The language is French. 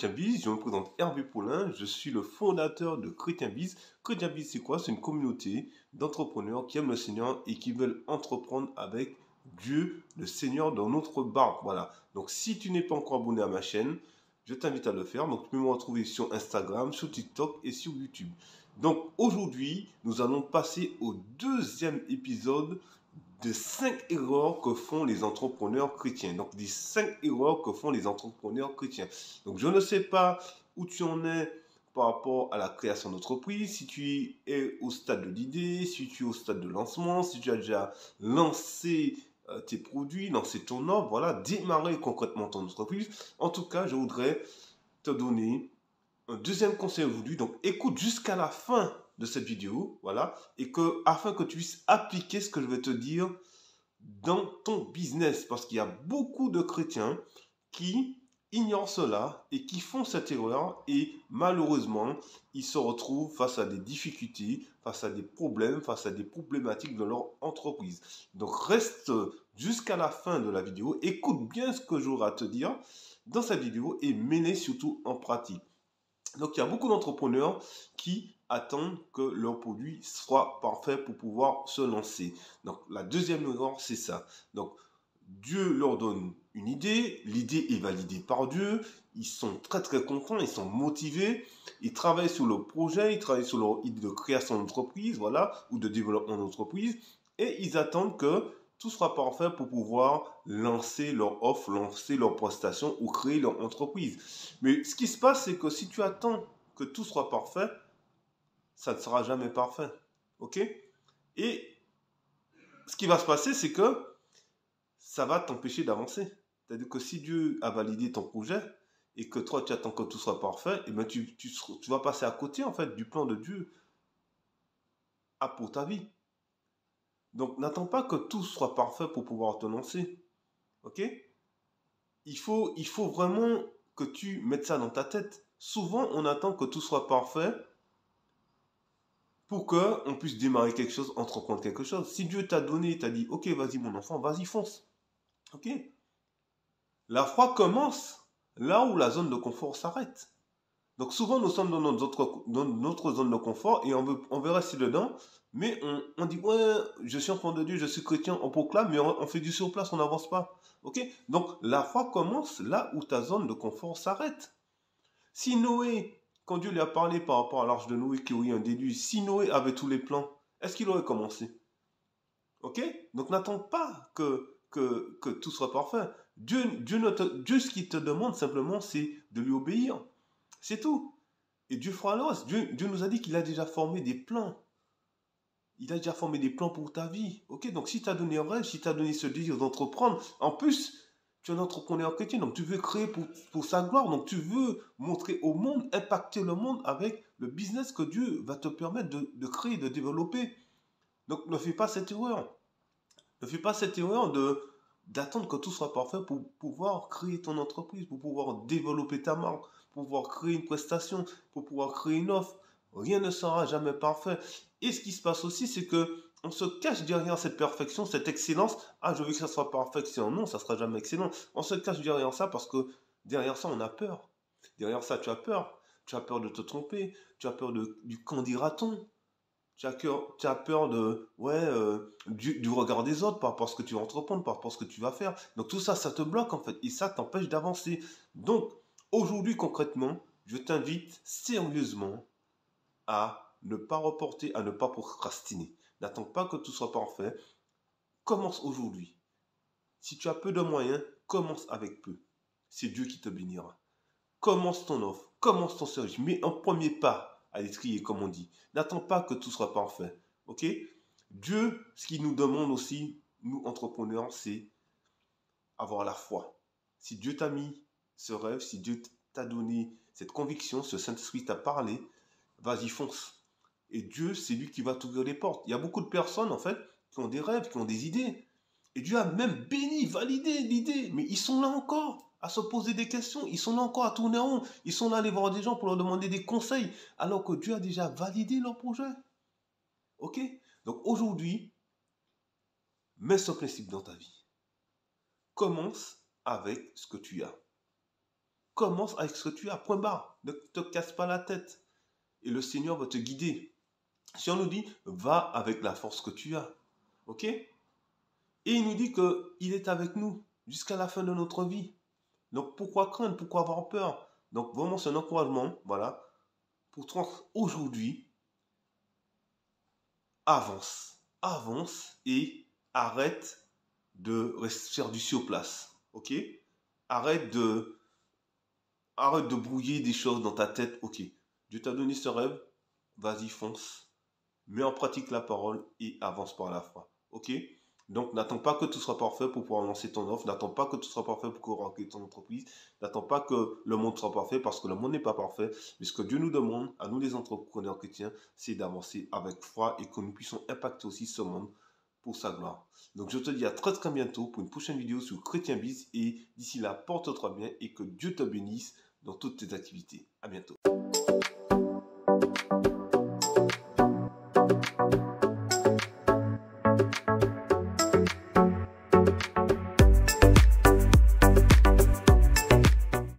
Chrétien Biz, je me présente Hervé Paulin, je suis le fondateur de Chrétien Biz. Chrétien Biz, c'est quoi? C'est une communauté d'entrepreneurs qui aiment le Seigneur et qui veulent entreprendre avec Dieu, le Seigneur, dans notre barque. Voilà. Donc, si tu n'es pas encore abonné à ma chaîne, je t'invite à le faire. Donc, tu peux me retrouver sur Instagram, sur TikTok et sur YouTube. Donc, aujourd'hui, nous allons passer au deuxième épisode de 5 erreurs que font les entrepreneurs chrétiens. Donc, des 5 erreurs que font les entrepreneurs chrétiens. Donc, je ne sais pas où tu en es par rapport à la création d'entreprise, si tu es au stade de l'idée, si tu es au stade de lancement, si tu as déjà lancé tes produits, lancé ton offre, voilà, démarrer concrètement ton entreprise. En tout cas, je voudrais te donner un deuxième conseil aujourd'hui. Donc, écoute jusqu'à la fin de cette vidéo, voilà, et afin que tu puisses appliquer ce que je vais te dire dans ton business, parce qu'il y a beaucoup de chrétiens qui ignorent cela et qui font cette erreur et malheureusement, ils se retrouvent face à des difficultés, face à des problèmes, face à des problématiques dans leur entreprise. Donc, reste jusqu'à la fin de la vidéo, écoute bien ce que j'aurai à te dire dans cette vidéo et mets-les surtout en pratique. Donc, il y a beaucoup d'entrepreneurs qui attendent que leur produit soit parfait pour pouvoir se lancer. Donc, la deuxième erreur, c'est ça. Donc, Dieu leur donne une idée, l'idée est validée par Dieu, ils sont très très contents, ils sont motivés, ils travaillent sur le projet, ils travaillent sur leur idée de création d'entreprise, voilà, ou de développement d'entreprise, et ils attendent que tout sera parfait pour pouvoir lancer leur offre, lancer leur prestation ou créer leur entreprise. Mais ce qui se passe, c'est que si tu attends que tout soit parfait, ça ne sera jamais parfait. Ok? Et ce qui va se passer, c'est que ça va t'empêcher d'avancer. C'est-à-dire que si Dieu a validé ton projet et que toi, tu attends que tout soit parfait, et ben tu vas passer à côté, en fait, du plan de Dieu pour ta vie. Donc, n'attends pas que tout soit parfait pour pouvoir te lancer. Ok? Il faut vraiment que tu mettes ça dans ta tête. Souvent, on attend que tout soit parfait pour qu'on puisse démarrer quelque chose, entreprendre quelque chose. Si Dieu t'a donné, t'a dit, ok, vas-y mon enfant, vas-y, fonce. Ok? La foi commence là où la zone de confort s'arrête. Donc souvent, nous sommes dans notre zone de confort et on veut rester dedans, mais on dit, ouais, je suis enfant de Dieu, je suis chrétien, on proclame, mais on fait du surplace, on n'avance pas. Ok? Donc la foi commence là où ta zone de confort s'arrête. Si Noé, quand Dieu lui a parlé par rapport à l'arche de Noé qui aurait un déluge, si Noé avait tous les plans, est-ce qu'il aurait commencé? Ok? Donc n'attends pas que tout soit parfait. Dieu, ce qu'il te demande simplement, c'est de lui obéir. C'est tout. Et Dieu fera le reste. Dieu nous a dit qu'il a déjà formé des plans. Il a déjà formé des plans pour ta vie. Ok? Donc si tu as donné un rêve, si tu as donné ce désir d'entreprendre, en plus, tu es un entrepreneur chrétien, donc tu veux créer pour sa gloire, donc tu veux montrer au monde, impacter le monde avec le business que Dieu va te permettre de créer, de développer. Donc ne fais pas cette erreur. Ne fais pas cette erreur d'attendre que tout soit parfait pour pouvoir créer ton entreprise, pour pouvoir développer ta marque, pour pouvoir créer une prestation, pour pouvoir créer une offre. Rien ne sera jamais parfait. Et ce qui se passe aussi, c'est que on se cache derrière cette perfection, cette excellence. Ah, je veux que ça soit parfait. Non, ça sera jamais excellent. On se cache derrière ça parce que derrière ça, on a peur. Derrière ça, tu as peur. Tu as peur de te tromper. Tu as peur du qu'en dira-t-on. Tu as peur du regard des autres par rapport à ce que tu vas entreprendre, par rapport à ce que tu vas faire. Donc tout ça, ça te bloque en fait et ça t'empêche d'avancer. Donc aujourd'hui concrètement, je t'invite sérieusement à ne pas reporter, à ne pas procrastiner. N'attends pas que tout soit parfait. Commence aujourd'hui. Si tu as peu de moyens, commence avec peu. C'est Dieu qui te bénira. Commence ton offre, commence ton service, mets un premier pas à l'étrier, comme on dit. N'attends pas que tout soit parfait. Ok? Dieu, ce qu'il nous demande aussi, nous entrepreneurs, c'est avoir la foi. Si Dieu t'a mis ce rêve, si Dieu t'a donné cette conviction, ce Saint-Esprit t'a parlé, vas-y, fonce. Et Dieu, c'est lui qui va t'ouvrir les portes. Il y a beaucoup de personnes, en fait, qui ont des rêves, qui ont des idées. Et Dieu a même béni, validé l'idée. Mais ils sont là encore à se poser des questions. Ils sont là encore à tourner en rond. Ils sont là à aller voir des gens pour leur demander des conseils. Alors que Dieu a déjà validé leur projet. Ok? Donc aujourd'hui, mets ce principe dans ta vie. Commence avec ce que tu as. Commence avec ce que tu as, point barre. Ne te casse pas la tête. Et le Seigneur va te guider. Si on nous dit, va avec la force que tu as. Ok? Et il nous dit qu'il est avec nous jusqu'à la fin de notre vie. Donc pourquoi craindre? Pourquoi avoir peur? Donc vraiment, c'est un encouragement, voilà, pour toi aujourd'hui. Avance. Avance et arrête de faire du surplace. Ok? Arrête de brouiller des choses dans ta tête. Ok, Dieu t'a donné ce rêve, vas-y, fonce. Mets en pratique la parole et avance par la foi. Ok? Donc, n'attends pas que tout soit parfait pour pouvoir lancer ton offre. N'attends pas que tout soit parfait pour pouvoir créer ton entreprise. N'attends pas que le monde soit parfait parce que le monde n'est pas parfait. Mais ce que Dieu nous demande, à nous les entrepreneurs chrétiens, c'est d'avancer avec foi et que nous puissions impacter aussi ce monde pour sa gloire. Donc, je te dis à très très bientôt pour une prochaine vidéo sur Chrétien Biz. Et d'ici là, porte-toi bien et que Dieu te bénisse dans toutes tes activités. À bientôt.